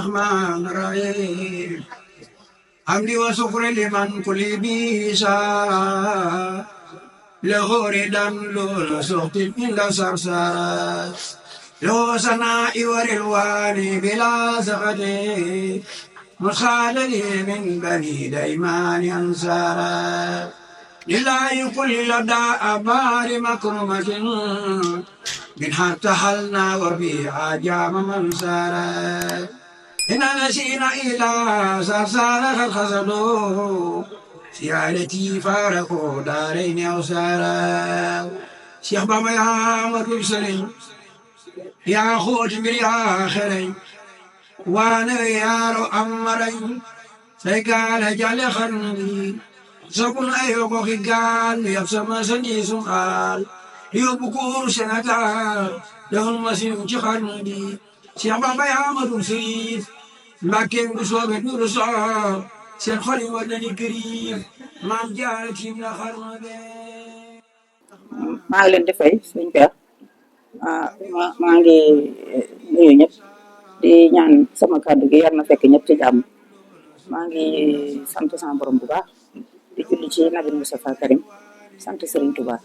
الرحمن الرحيم حمدي وشكر لمن كل بيسا له ردا له سخط إلا سرسار له سناء ورلوان بلا سخط مسخال لي من بني ديمان أنصارا لله كل لدى أبار مكرمة من حتى حلنا وفي عجام من سارا إن نسينا إلى سرسارة الخزنو سيالتي فارقوا دارين أوسارا شيخ بابا يا مرقب سليم يا خوت يا خيرين وانا يا رو أمرين سيقال جال خرنبي سكن أيوكو خيقال يبسم سني سمال يبكور سنتال لهم مسيح خرنبي شيخ بابا يا مرقب سليم Mbàkke bu soobee du lu soob seen xol yi war nañu kariim maam jaara tiim na xarma bee. maa ngi leen di fay sëñ Cheikh maa ngi nuyu ñëpp di ñaan sama kàddu gi yar na fekk ñëpp ci jàmm maa ngi sant sama borom bu baax di julli ci Nabi Mustafa Karim sant Serigne Touba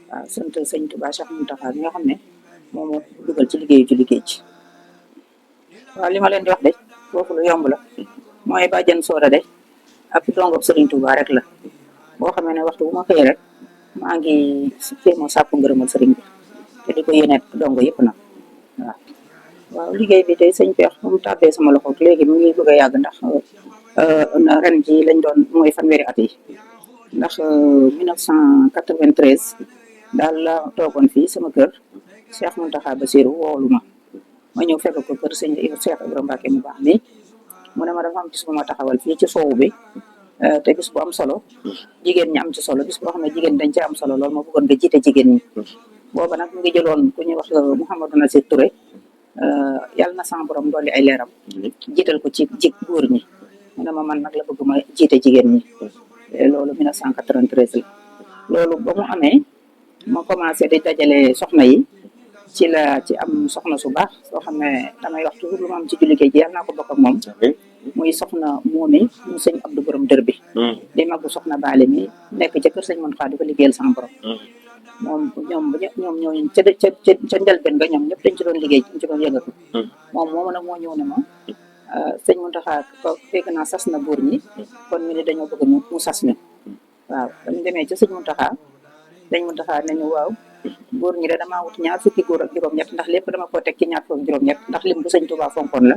waaw sant Serigne Touba Cheikh Mountakha mi nga xam ne moom moo dugal ci liggéeyu ci liggéey ci waaw li ma leen di wax de foofu lu yomb la mooy bàjjen Sooda de ab dongob Serigne Touba rek la boo xamee ne waxtu bu ma xëyee rek maa ngi jéem a sàkku ngërëmal sëriñ bi te di ko yéene dongo yëpp nag waaw liggéey bi tey sëñ Cheikh mu tàbbee sama loxo léegi mu ngi bëgg a yàgg ndax ren ji lañ doon mooy fanweeri at yi ndax 1993 daal la toogoon fii sama kër Cheikh Mountakha Bassirou woolu ma ñëw fekk ko kër sëñ Cheikh Ibrahima Mbacké mu baax mi mu ne ma dafa am bis bu ma taxawal fii ci soowu bi te bis bu am solo jigéen ñi am ci solo bis boo xam ne jigéen dañ ci am solo loolu ma bëggoon nga jiite jigéen ñi booba nag mu ngi jëloon ku ñuy wax Mouhamadou Nassir Touré yàlla na sama borom dolli ay leeram jiital ko ci góor ñi mu ne ma man nag la bëgg ma jiite jigéen ñi loolu 1993 la loolu ba mu amee ma commencé di dajale soxna yi ci la ci am soxna su baax soo xam ne damay wax toujours lu ma am ci julli ji yàlla naa ko bokk ak moom muy soxna moomi mu sëñ Abdou borom dër bi di magu soxna baale mi nekk ca kër sëñ Mountakha di ko liggéeyal sama borom moom ñoom ñooñu ca njëlbeen nga ñoom ñëpp dañ ci doon liggéey dañ ci doon yëngatu moom moomu nag moo ñëw ne ma sëñ Mountakha fekk naa sas na góor ñi kon ñu ne dañoo bëgg mu sas ñu waaw dañu demee ca sëñ Mountakha nañu waaw góor ñi de damaa wut ñaar fukki góor ak juróom-ñett ndax lépp dama ko teg ci ñaar fukki juróom-ñett ndax lim bu sëñ Touba fonkoon la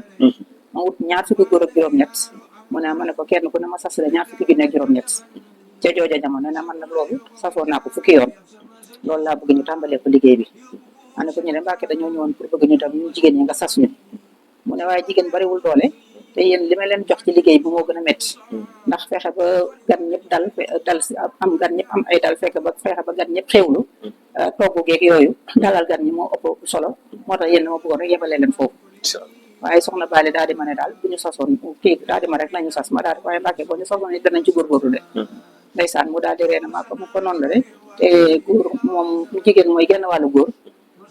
ma wut ñaar fukki góor ak juróom-ñett mu ne ma ne ko kenn ku ne ma sas la ñaar fukki junne ak juróom-ñett ca jooja jamono ne man nag loolu sasoo naa ko fukki yoon loolu laa bëgg ñu tàmbalee ko liggéey bi ma ne ko ñu ne Mbàkke dañoo ñëwoon pour bëgg ñu tam ñu jigéen ñi nga sas ñu mu ne waaye jigéen bariwul doole te yéen li ma leen jox ci liggéey bi moo gën a métti ndax fexe ba gan ñëpp dal am gan ñëpp am ay dal fexe ba gan ñëpp xewlu togg geeg yooyu dalal gan ñi moo ëpp solo moo tax yéen ma bëggoon rek yebale leen foofu waaye soxna Bali daal di ma ne daal bu ñu sasoon kii daal di ma rek nañu sas ma daal di waaye Mbàkke boo ñu sasoon danañ ci góorgóorlu de ndeysaan mu daal di reena maa ko noonu la de te góor moom jigéen mooy genn wàllu góor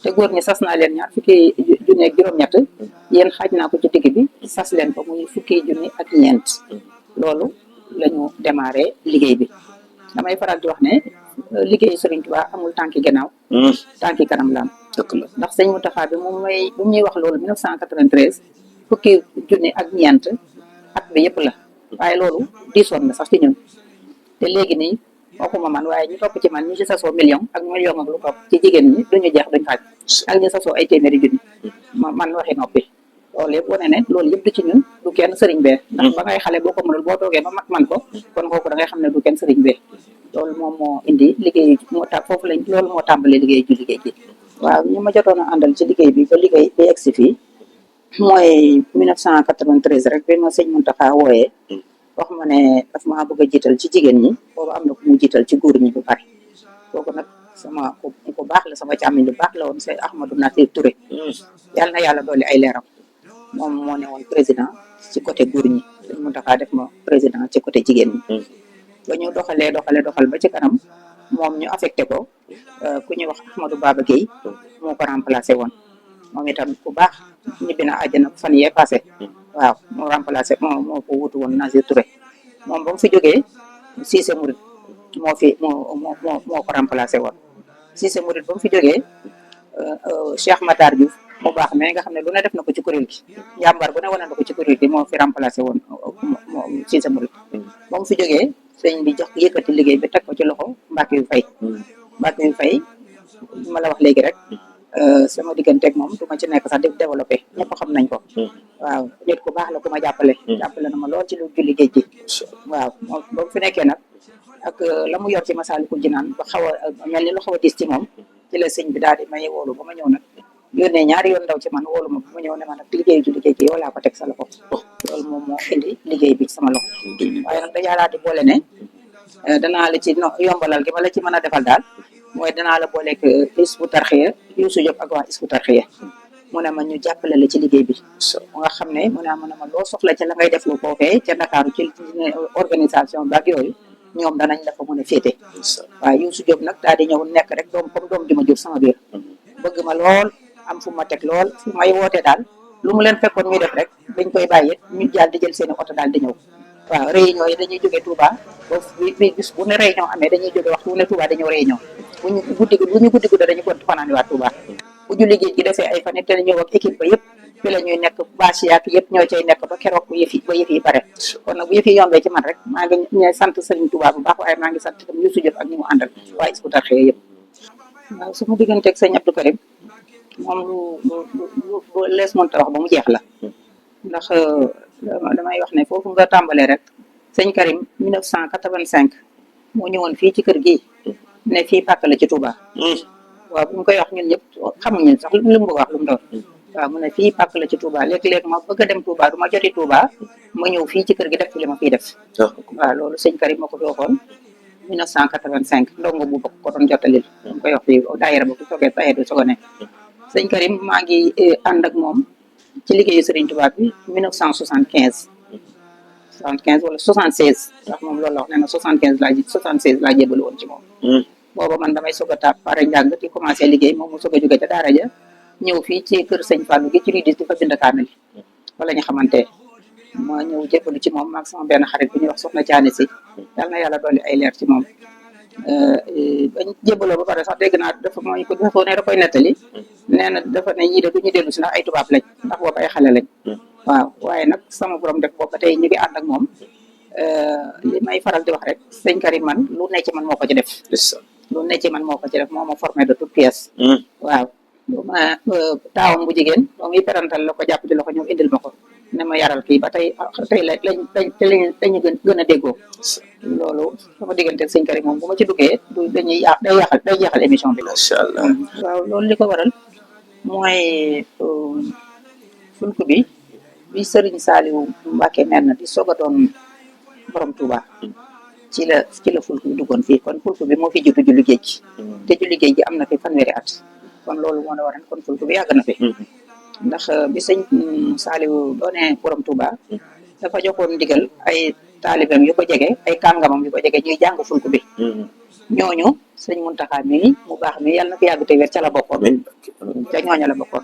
te góor ñi sas naa leen ñaar fukki junni ak juróom-ñett yéen xaaj naa ko ci digg bi sas leen ko muy fukki junni ak ñeent loolu la ñu démarré liggéey bi damay faral di wax ne liggéeyu Serigne Touba amul tànki gannaaw tànki kanam la am ndax sëñ Mountakha bi moom may bu ñuy wax loolu 1993 fukki junni ak ñeent at bi yëpp la waaye loolu diisoon na sax ci ñun te léegi nii waxuma man waaye ñu topp ci man ñu ci sasoo million ak million ak lu topp ci jigéen ñi duñu jeex duñ xaaj ak ñu sasoo ay téeméeri junni man waxi noppi loolu yëpp wane ne loolu yëpp du ci ñun du kenn sëriñ bee ndax ba ngay xale boo ko mënul boo toogee ba mag man ko kon kooku da ngay xam ne du kenn sëriñ bee loolu moom moo indi liggéey moo tax foofu lañ loolu moo tàmbalee liggéey ju liggéey ji waaw ñu ma jotoon a àndal ci liggéey bi ba liggéey ba egsi fii mooy 1993 rek bi ma sëñ Mountakha wooyee wax ma ne daf maa bëgg a jiital ci jigéen ñi boobu am na ku mu jiital ci góor ñi bu bari kooku nag sama ku baax la sama càmmiñ lu baax la woon c'est Ahmadou Nassir Touré yàlla na yàlla dolli ay leeram moom moo ne woon président ci côté góor ñi sëñ Mountakha def ma président ci côté jigéen ñi ba ñu doxal ba ci kanam moom ñu affecté ko ku ñuy wax Ahmadou Baba Gueye moo ko remplacé woon moom itam ku baax ñibbi na àjjana fan yee passé waaw moo remplacé moo ko wutu woon Nazir Touré moom ba mu fi jógee Cissé Mouride moo ko remplacé woon Cissé Mouride ba mu fi jógee Cheikh Matar Diouf mu baax mais nga xam ne lu ne def na ko ci kuréel gi njàmbar bu ne wane na ko ci kuréel gi moo fi remplacé woon moo Cissé Mouride ba mu fi jógee sëñ bi jox yëkkati liggéey bi teg ko ci loxo Mbacke yu fay Mbacke yu fay ma la wax léegi rek sama digganteeg moom du ma ci nekk sax di développé ñëpp xam nañ ko waaw nit ku baax la ku ma jàppale na ma lool ci lu julli géej gi waaw moom ba mu fi nekkee nag ak la mu yor ci Masaalikul Jinaan ba xaw a mel ni lu xaw a diis ci moom ci la sëñ bi daal di may woolu ba ma ñëw nag yónnee ñaari yoon ndaw ci man woolu ma ba ma ñëw ne ma nag liggéey julli géej gi yow laa ko teg sa loxo loolu moom moo indi liggéey bi ci sama loxo waaye nag da yàllaa di boole ne danaa la ci yombalal gi ma la ci mën a defal daal mooy danaa la booleeg Hizbut Tarqiyyah Youssou Diop ak waa Hizbut Tarqiyyah mu ne ma ñu jàppale la ci liggéey bi mu nga xam ne mu ne ma loo soxla ca la ngay def lu foofee ca Ndakaaru ci organisation ba ak yooyu ñoom danañ la fa mën a féete waaye Youssou Diop nag daal di ñëw nekk rek doom comme doom ji ma jur sama biir bëgg ma lool am fu ma teg lool fu may wootee daal lu mu leen fekkoon ñuy def rek dañ koy bàyyi ñu jàll di jël seeni oto daal di ñëw waaw réunion yi dañuy jógee Touba bi bis bu ne réunion amee dañuy jóge waxtu bu ne Touba dañëw réunion bu ñu guddi guddi dañu gont fanaani waa Touba bu julli géej gi defee ay fan it dañu ñëw ak équipe ba yëpp fi la ñuy nekk bâche yaak yëpp ñoo cay nekk ba keroog bu yëf yi pare kon nag bu yëf yi yombee ci man rek maa ngi sant Serigne Touba bu baax waaye maa ngi sant itam Youssou Diop ak ñi mu àndal waa Hizbut Tarqiyyah yëpp waaw su ma digganteeg sëñ Abdou Karim moom lu lees mënta wax ba mu jeex la ndax damay wax ne foofu nga tàmbalee rek sëñ Karim 1985 moo ñëwoon fii ci kër gi ne fii pàkk la ci Touba waaw bu ñu koy wax ñun ñëpp xamuñu sax lu mu bëgg wax lu mu doon waaw mu ne fii pàkk la ci Touba léeg-léeg ma bëgg a dem Touba du ma joti Touba ma ñëw fii ci kër gi def fi li ma fiy def waaw loolu sëñ Karim ma ko fi waxoon 1985 ndongo bu bokk ko doon jotalil ñu koy wax fii daayira ba ku soogee daayira bi sogo ne sëñ Karim maa ngi ànd ak moom ci liggéeyu Serigne Touba bi 1975 wala 76 ndax moom loolu la wax nee na 76 laa jébal woon ci moom booba man damay soog a taab pare njàng di commencé liggéey moom mu soog a jóge ca daara ja ñëw fii ci kër sëñ Fallou gi ci rue di fa bind kaamil wala ñu xamante ma ñëw jébalu ci moom maag sama benn xarit bu ñuy wax soxna Caane si yal na yàlla dolli ay leer ci moom bañ jébaloo ba pare sax dégg naa dafa mooy ko dafa ne da koy nettali nee na dafa ne ñii de du ñu dellu si ndax ay tubaab lañ ndax boobu ay xale lañ waaw waaye nag sama borom def boobu ba tey ñu ngi ànd ak moom li may faral di wax rek sëñ Karim man lu ne ci man moo ko ci def lu ne ci man moo ko ci def moo ma formé de toute pièce waaw ma taawam bu jigéen ba muy perantal la ko jàpp ci loxo ñëw indil ma ko ne ma yaral kii ba tey lañu gën a déggoo loolu sama diggante sëñ Karim moom bu ma ci duggee day jeexal émission bi macha allah waaw loolu li ko waral mooy fulku bi Serigne Saliou Mbacké mel na di soog a doon borom Touba ci la fulku bi duggoon fii kon fulku bi moo fi jiitu julli géej gi te julli géej gi am na fi fanweeri at kon loolu moo la waral kon fulku bi yàgg na fi ndax bi sëñ Saliou doonee borom Touba dafa joxoon ndigal ay taalibeem yu ko jege ay kàngamam yu ko jege ñuy jàng fulku bi ñooñu sëñ Muntaxa mi mu baax mi yàlla na fi yàgg te wér ca la bokkoon ca ñooña la bokkoon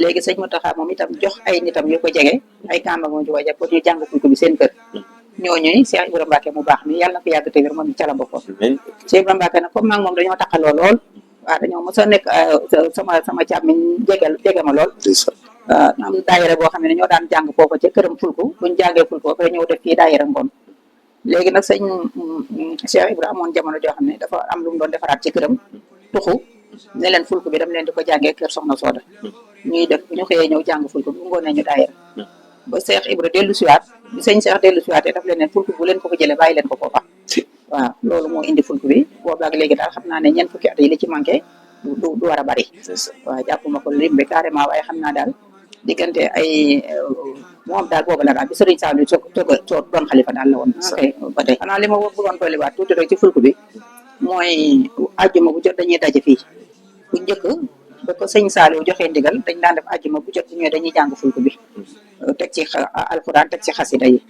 léegi sëñ Muntaxa moom itam jox ay nitam yu ko jege ay kàngamam yu ko jege pour ñu jàng fulku bi seen kër ñooñuy Cheikh Ibrahima Mbacké mu baax mi yàlla na fi yàgg te wér moom ca la bokkoon Cheikh Ibrahima Mbacké nag comme maa ngi moom dañoo taqaloo lool waaw dañoo mos a nekk sama càmmiñ jege ma lool am daayira boo xam ne ñoo daan jàng foofu ca këram fulku buñ jàngee fulku ba pare ñëw def fii daayira ngoon léegi nag sëñ Cheikh Ibrahima amoon jamono joo xam ne dafa am lu mu doon defaraat ci këram tuxu ne leen fulku bi dama leen di ko jàngee kër Soxna Sooda ñuy def ñu xëyee ñëw jàng fulku bi bu ngoonee ñu daayira ba Cheikh Ibra dellu siwaat bi sëñ Cheikh dellu siwaatee daf leen ne fulku bu leen ko jëlee bàyyi leen ko foofa waaw loolu moo indi fulku bi boobaak léegi daal xam naa ne ñeent fukki at yi li ci manqué du war a bari waaw jàppuma ko lim bi carrément waaye xam naa daal diggante ay moom daal boobu la daal bi Serigne Saliou soo doon xalifa daal la woon ba tey xanaa li ma bëggoon dolliwaat tuuti rek ci fulku bi mooy àjjuma bu jot dañuy daje fii bu njëkk ba ko sëñ Saliou joxee ndigal dañ daan def àjjuma bu jot bu ñëwee dañuy jàng fulku bi teg ci alxuraan teg ci xasida yi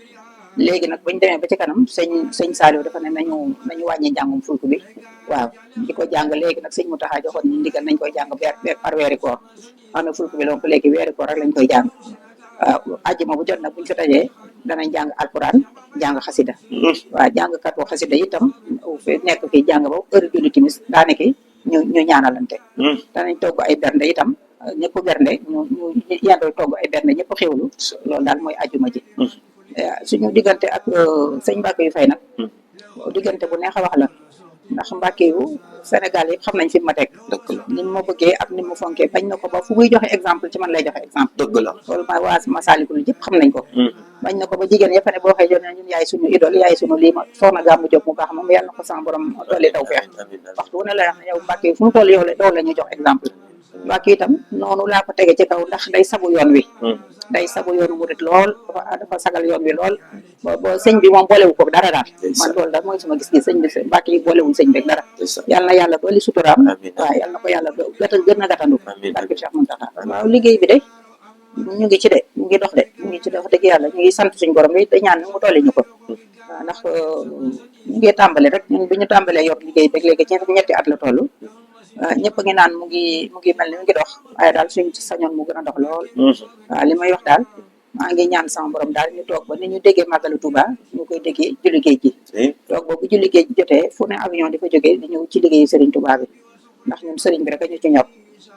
léegi nag bañ demee ba ci kanam sëñ Saliou dafa ne nañu wàññi njàngum fulku bi waaw di ko jàng léegi nag sëñ Mountakha joxoon ñu ndigal nañ koy jàng par weeri koor xam ne fulku bi donc léegi weeri koor rek lañ koy jàng waaw àjjuma bu jot nag buñ fi dajee danañ jàng alquran jàng xasida waaw jàngkat bu xasida itam fi nekk fii jàng ba heure julli timis daanaka ñu ñaanalante danañ togg ay bernde itam ñëpp bernde ñu yendoo togg ay bernde ñëpp xewlu loolu daal mooy àjjuma ji suñu diggante ak sëñ Mbacke yu fay nag diggante bu neex a wax la ndax Mbacke yu Sénégal yi xam nañ fi ma teg ni ma bëggee ak ni mu fonkee bañ na ko ba fu muy joxe exemple ci man lay joxe exemple dëgg la loolu ma waa Masaalikul yëpp xam nañ ko bañ na ko ba jigéen ya fa ne boo xëy joon ñun yaay suñu idole yaay suñu lii ma soxna Gàmmu Jóob mu baax moom yàlla na ko sama borom dolli taw feex waxtu wu ne la wax ne yow Mbacke yu fu mu toll yow la ñuy jox exemple Mbacke itam noonu laa ko tege ci kaw ndax day sabu yoon wi day sabu yoonu murit lool dafa sagal yoon wi lool bo sëñ bi moom boolewu ko dara daal man loolu daal mooy sama gis-gis sëñ bi Mbacke yi boolewuñ sëñ beeg dara yàlla na yàlla dooli suturaam waaw yàlla na ko yàlla gën a gàttandu barke Cheikh Mountakha waaw liggéey bi de ñu ngi ci de ñu ngi dox de ñu ngi ci dox dëgg yàlla ñu ngi sant suñu borom yi te ñaan mu dolli ñu ko waaw ndax ñu ngi tàmbale rek ñun bi ñu tàmbalee yor liggéey beeg léegi ci ñetti at la toll ñëpp a ngi naan mu ngi mel ni mu ngi dox waaye daal suñu ci sañoon mu gën a dox lool waaw li may wax daal maa ngi ñaan sama borom daal ñu toog ba ni ñu déggee màggalu Touba ñu koy déggee julli géej gi toog ba bu julli géej jotee fu ne avion di fa jógee di ñëw ci liggéeyu Serigne Touba bi ndax ñun Serigne bi rek ñu ci ñor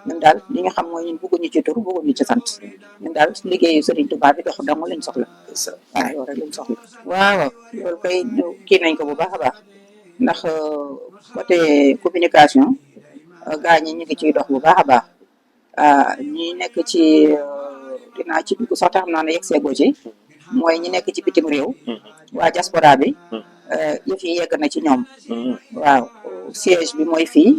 ñun daal li nga xam mooy ñun bëgguñu ci tur bëgguñu ci sant ñun daal liggéeyu Serigne Touba bi dox dong lañ soxla waaw loolu rek lañ soxla waaw loolu koy kii nañ ko bu baax a baax ndax côté communication gaa ñi ñu ngi ciy dox bu baax a baax ñi nekk ci dinaa ci dugg sax te xam naa ne yegg seegoo ci mooy ñi nekk ci bitim réew waa diaspora bi yëf yi yegg na ci ñoom waaw siège bi mooy fii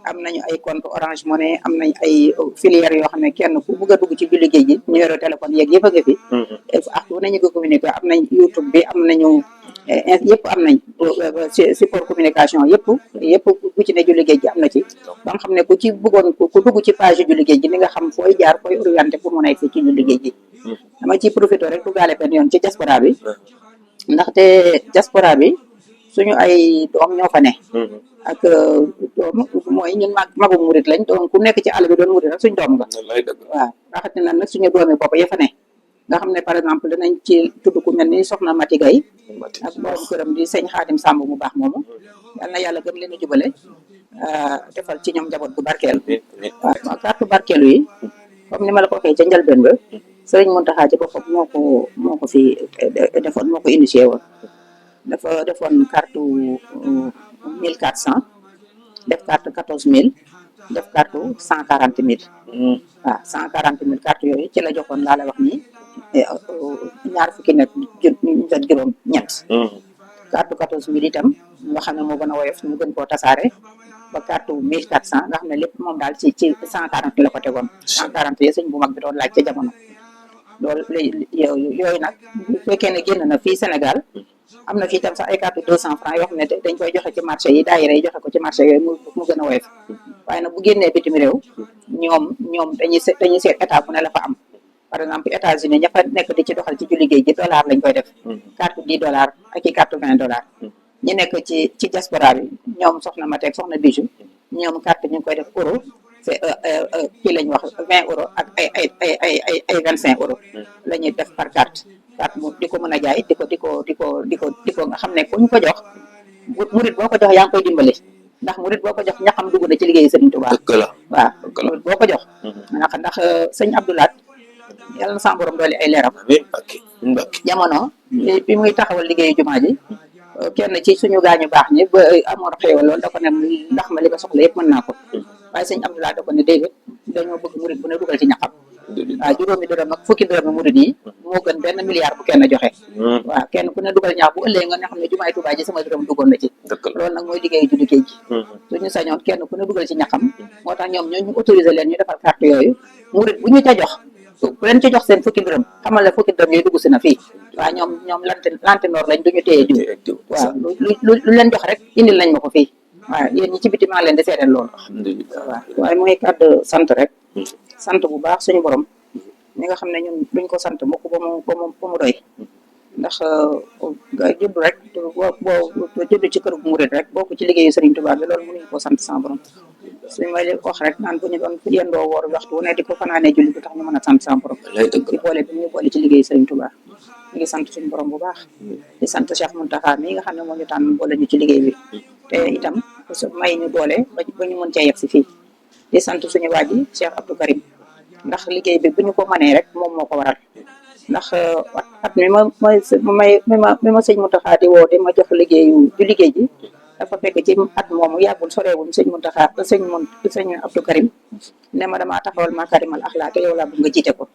am nañu ay compte Orange Money am nañ ay filières yoo xam ne kenn ku bëgg a dugg ci julli géej gi numéro téléphone yeeg yëpp a ngi fi ak bu nañu ko communiqué am nañ YouTube bi am nañu yëpp am nañ support communication yëpp bu ci ne julli géej gi am na ci ba nga xam ne ku ci bëggoon ku dugg ci page julli géej gi ni nga xam fooy jaar fooy orienté pour mën a egg ci julli géej gi dama ciy profité rek duggaale benn yoon ci diaspora bi ndaxte diaspora bi suñu ay doom ñoo fa ne ak doom mooy ñun magum murit lañ doon ku nekk ci àll bi doon murit rek suñu doom nga waaw raxatina nag suñu doomi bopp ya fa ne nga xam ne par exemple danañ ci tudd ku mel ni soxna Mati Gay ak borom këram di sëñ Xaadim Sàmb mu baax moomu yal na yàlla gën leen a jubale defal ci ñoom njaboot bu barkeelu waaw carte barkeelu yi comme ni ma la ko waxee ca njëlbeen ba sëriñ Mountakha ci boppam moo ko fi defoon moo ko initié woon dafa defoon carte 1400 def carte 14000 def carte 140000 waaw 140000 carte yooyu ci la joxoon laa la wax nii ñaar fukki nag juróom ñett carte 14000 itam nga xam ne moo gën a woyof ñu gën koo tasaare ba carte 1400 nga xam ne lépp moom daal ci 140 la ko tegoon 140 yi sëñ bu mag bi doon laaj ca jamono loolu yooyu nag bu fekkee ne génn na fii Sénégal am na fii tam sax ay carte 200 francs yoo xam ne dañ koy joxe ci marché yi daayira yi joxe ko ci marché yooyu mu gën a woyof waaye nag bu génnee bitim réew ñoom dañuy seet état bu ne la fa am par exemple États-Unis ña fa nekk di ci doxal ci julli géej gi dollar lañ koy def carte $10 ak i carte $20 ñi nekk ci diaspora bi ñoom soxna Mateek soxna Bijou ñoom carte ñu ngi koy def euro c'est kii lañ wax 20 euros ak ay 25 euros la ñuy def par carte mu di ko mën a jaay di ko nga xam ne ku ñu ko jox murit boo ko jox yaa ngi koy dimbale ndax murit boo ko jox ñaxam dugg na ci liggéeyu Serigne Touba waaw murit boo ko jox ndax sëñ Abdoulaat yàlla na sama borom doole ay leeram jamono bi muy taxawal liggéeyu jumaa ji kenn ci suñu gaañu baax ñi ba amoon xéewal loolu da ko ne ndax ma li ko soxla yëpp mën naa ko waaye sëñ Abdoulaat da ko ne déedéet dañoo bëgg murit bu ne dugal ci ñaxam waaw juróomi dërëm ak fukki dërëm murid yi moo gën benn milliard bu kenn joxe waaw kenn ku ne dugal ñaax bu ëllëgee nga ne xam ne jumaay Tuubaa ji sama dërëm duggoon na ci loolu nag mooy liggéeyu julli géej gi suñu sañoon kenn ku ne dugal ci ñaxam moo tax ñoom ñu autorisé leen ñu defal carte yooyu murid bu ñu ca jox bu leen ci jox seen fukki dërëm xamal la fukki dërëm yooyu dugg si na fii waaw ñoom lantinoor lañ duñu téye jiw waaw lu leen jox rek indil nañ ma ko fii waaw yéen ñi ci biti maa leen di seedeel loolu waaw waaye mooy kàddu sant rek sant bu baax suñu borom ñi nga xam ne ñun duñ ko sant mukk ba mu doy ndax nga judd rek boo judd ci kër gu murid rek bokk ci liggéeyu Serigne Touba bi loolu mënuñu koo sant sama borom suñu may wax rek naan bu ñu doon yendoo woor waxtu wu ne di ko fanaanee julli bu tax ñu mën a sant sama borom ci boole bi ñu boole ci liggéeyu Serigne Touba ñu ngi sant suñu borom bu baax di sant Cheikh Mountakha mi nga xam ne moo ñu tànn boole ñu ci liggéey bi te itam may ñu doole ba ñu mën cee yegg si fii di sant suñu waa ji Cheikh Abdou Karim ndax liggéey bi bu ñu ko mënee rek moom moo ko waral ndax at mi ma sëñ Mountakha di woo di ma jox liggéey ji dafa fekk ci at moomu yàggul soreewul sëñ Mountakha sëñ Abdou Karim ne ma damaa taxawal Makarimal Akhlaq te yow laa bëgg nga jiite ko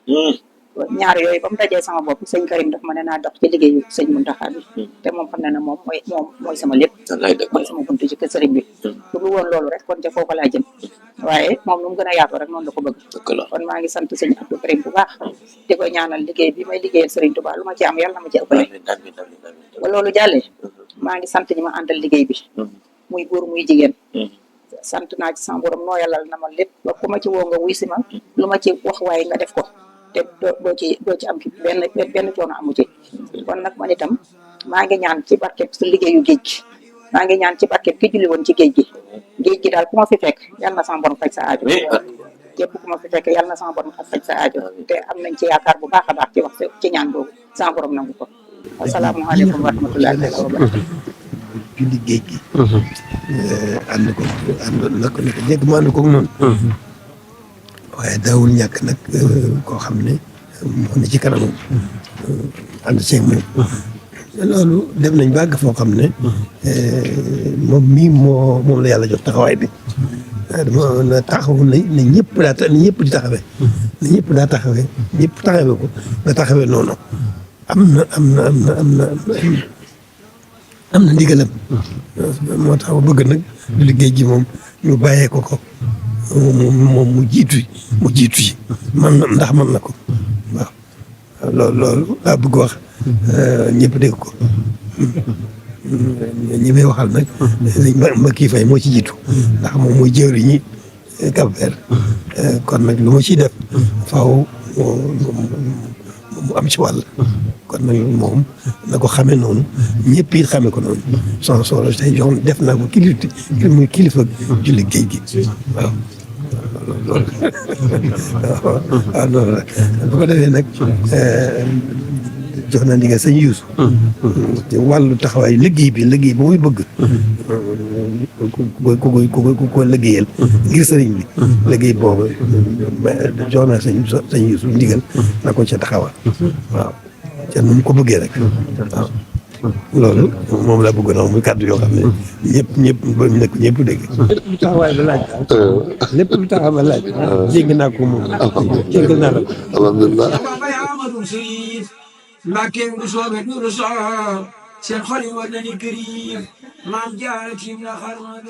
ñaar yooyu ba mu dajee sama bopp sëñ Karim daf ma ne naa dox ci liggéeyu sëñ Mountakha bi te moom xam ne ne moom mooy sama lépp mooy sama buntu ci kër sëriñ bi bu dul woon loolu rek kon ca foofu laa jëm waaye moom nu mu gën a yaatoo rek noonu la ko bëgg kon maa ngi sant sëñ Abdou Karim bu baax di ko ñaanal liggéey bi may liggéeyal sëriñ Touba lu ma ci am yàlla na ma ci ëppale ba loolu jàllee maa ngi sant ñi ma àndal liggéey bi muy góor muy jigéen sant naa ci sama borom noo yàllal na ma lépp ba ku ma ci woo nga wuy si ma lu ma ci wax waaye nga def ko te doo ci am ci benn coono amu ci kon nag man itam maa ngi ñaan ci barkeb su liggéeyu géej gi maa ngi ñaan ci barkeb ki julli woon ci géej gi daal ku ma fi fekk yàlla na sama borom faj sa aajo képp ku ma fi fekk yàlla na sama borom faj sa aajo te am nañ ci yaakaar bu baax a baax ci wax ci ñaan boobu sama borom nangu ko asalaamaaleykum wa rahmatullahi wa barakatuh julli géej gi ànd nag jekk ma ànd ko noonu waaye daawul ñàkk nag koo xam ne moo ne ci kanamam ànd seeg moom loolu dem nañ bàgg foo xam ne moom mii moom la yàlla jox taxawaay bi dama na taxawu na ñëpp ñëpp di taxawee na ñëpp daa taxawee ñëpp taxawee ko nga taxawee noonu am na ndigalam moo tax ma bëgg nag liggéey ji moom ñu bàyyee ko moom mu jiitu yi ndax man na ko waaw loolu laa bëgg wax ñëpp dégg ko ñi may waxal nag Mbacke Faye moo ci jiitu ndax moom mooy jëwriñ ñi Cap-Vert kon nag lu ma ciy def faaw mu am ci wàll kon nag moom na ko xamee noonu ñëpp it xamee ko noonu sans solo tey jox def naa ko muy kilifa julli géej gi waaw loolu waaw loolu la bu ko defee nag jox na ndigal sëñ Youssou te wàllu taxawaay liggéey ba muy bëgg ku ko liggéeyal ngir sëriñ bi liggéey boobu jox na sëñ Youssou ndigal na ko ca taxawal waaw ca nu mu ko bëggee rek waaw loolu moom laa bëgg na muy kàddu yoo xam ne ñëpp dégg lépp lu taxawaay ba laaj lépp lu taxawaay ba laaj dégg naa ko moom dégg naa la alhamdulilah Mbàkke bu soobee du lu soob seen xol yi war nañu gërëm maam jaara tiim na xarma